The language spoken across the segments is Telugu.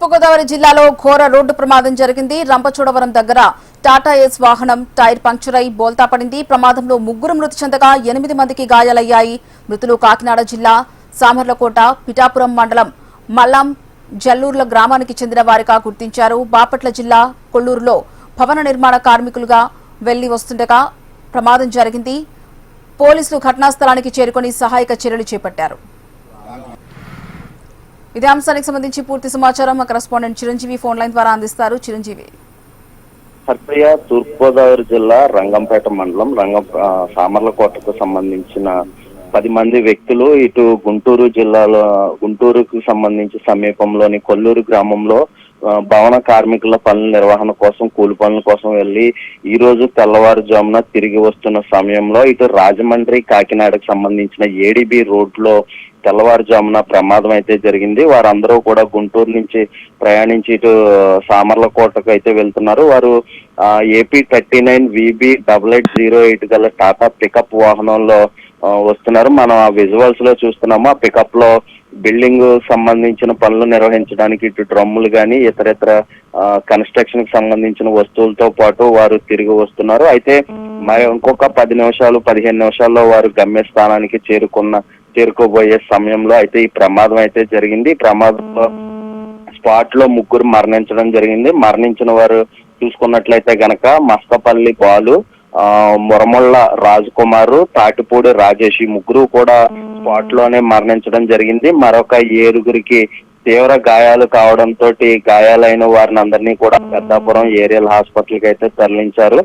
తూర్పుగోదావరి జిల్లాలో ఘోర రోడ్డు ప్రమాదం జరిగింది. రంపచోడవరం దగ్గర టాటా ఏస్ వాహనం టైర్ పంక్చర్ అయి బోల్తా పడింది. ప్రమాదంలో 3 మృతి చెందగా 8 మందికి గాయాలయ్యాయి. మృతులు కాకినాడ జిల్లా సామర్లకోట, పిఠాపురం మండలం మల్లాం జల్లూర్ల గ్రామానికి చెందిన వారిగా గుర్తించారు. బాపట్ల జిల్లా కొల్లూరులో భవన నిర్మాణ కార్మికులుగా వెళ్లి వస్తుండగా ప్రమాదం జరిగింది. పోలీసులు ఘటనా స్థలానికి చేరుకుని సహాయక చర్యలు చేపట్టారు. ఇదే అంశానికి సంబంధించి పూర్తి సమాచారం మా కరెస్పాండెంట్ చిరంజీవి ఫోన్ లైన్ ద్వారా అందిస్తారు. చిరంజీవి. హర్పయ్య తూర్పుగోదావరి జిల్లా రంగంపేట మండలం సామర్లకోటకు సంబంధించిన 10 మంది వ్యక్తులు ఇటు గుంటూరు జిల్లాలో గుంటూరుకు సంబంధించి సమీపంలోని కొల్లూరు గ్రామంలో భవన కార్మికుల పనుల నిర్వహణ కోసం కూలి పనుల కోసం వెళ్లి ఈ రోజు తెల్లవారుజామున తిరిగి వస్తున్న సమయంలో ఇటు రాజమండ్రి కాకినాడకు సంబంధించిన ఏడీబీ రోడ్లో తెల్లవారుజామున ప్రమాదం అయితే జరిగింది. వారందరూ కూడా గుంటూరు నుంచి ప్రయాణించి ఇటు సామర్లకోటకు అయితే వెళ్తున్నారు. వారు ఏపీ 39 VB 8808 గల టాటా పికప్ వాహనంలో వస్తున్నారు. మనం ఆ విజువల్స్ లో చూస్తున్నాము. ఆ పికప్ లో బిల్డింగ్ సంబంధించిన పనులు నిర్వహించడానికి ఇటు డ్రమ్ములు కానీ ఇతర కన్స్ట్రక్షన్ కి సంబంధించిన వస్తువులతో పాటు వారు తిరిగి వస్తున్నారు. అయితే మరి ఇంకొక 15 నిమిషాల్లో వారు గమ్యస్థానానికి చేరుకోబోయే సమయంలో అయితే ఈ ప్రమాదం అయితే జరిగింది. ఈ ప్రమాదంలో స్పాట్ లో 3 మరణించడం జరిగింది. మరణించిన వారు చూసుకున్నట్లయితే గనక మస్తపల్లి బాలు, మురమొళ్ళ రాజకుమారు, తాటిపూడి రాజేష్ ఈ 3 కూడా స్పాట్ లోనే మరణించడం జరిగింది. మరొక 7గురికి తీవ్ర గాయాలు కావడంతో గాయాలైన వారిని అందరినీ కూడా పెద్దాపురం ఏరియల్ హాస్పిటల్ కి అయితే తరలించారు.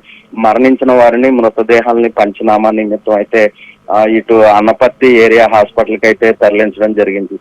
మరణించిన వారిని మృతదేహాలని పంచనామా నిమిత్తం అయితే ఇటు అన్నపర్తి ఏరియా హాస్పిటల్ కి అయితే తరలించడం జరిగింది.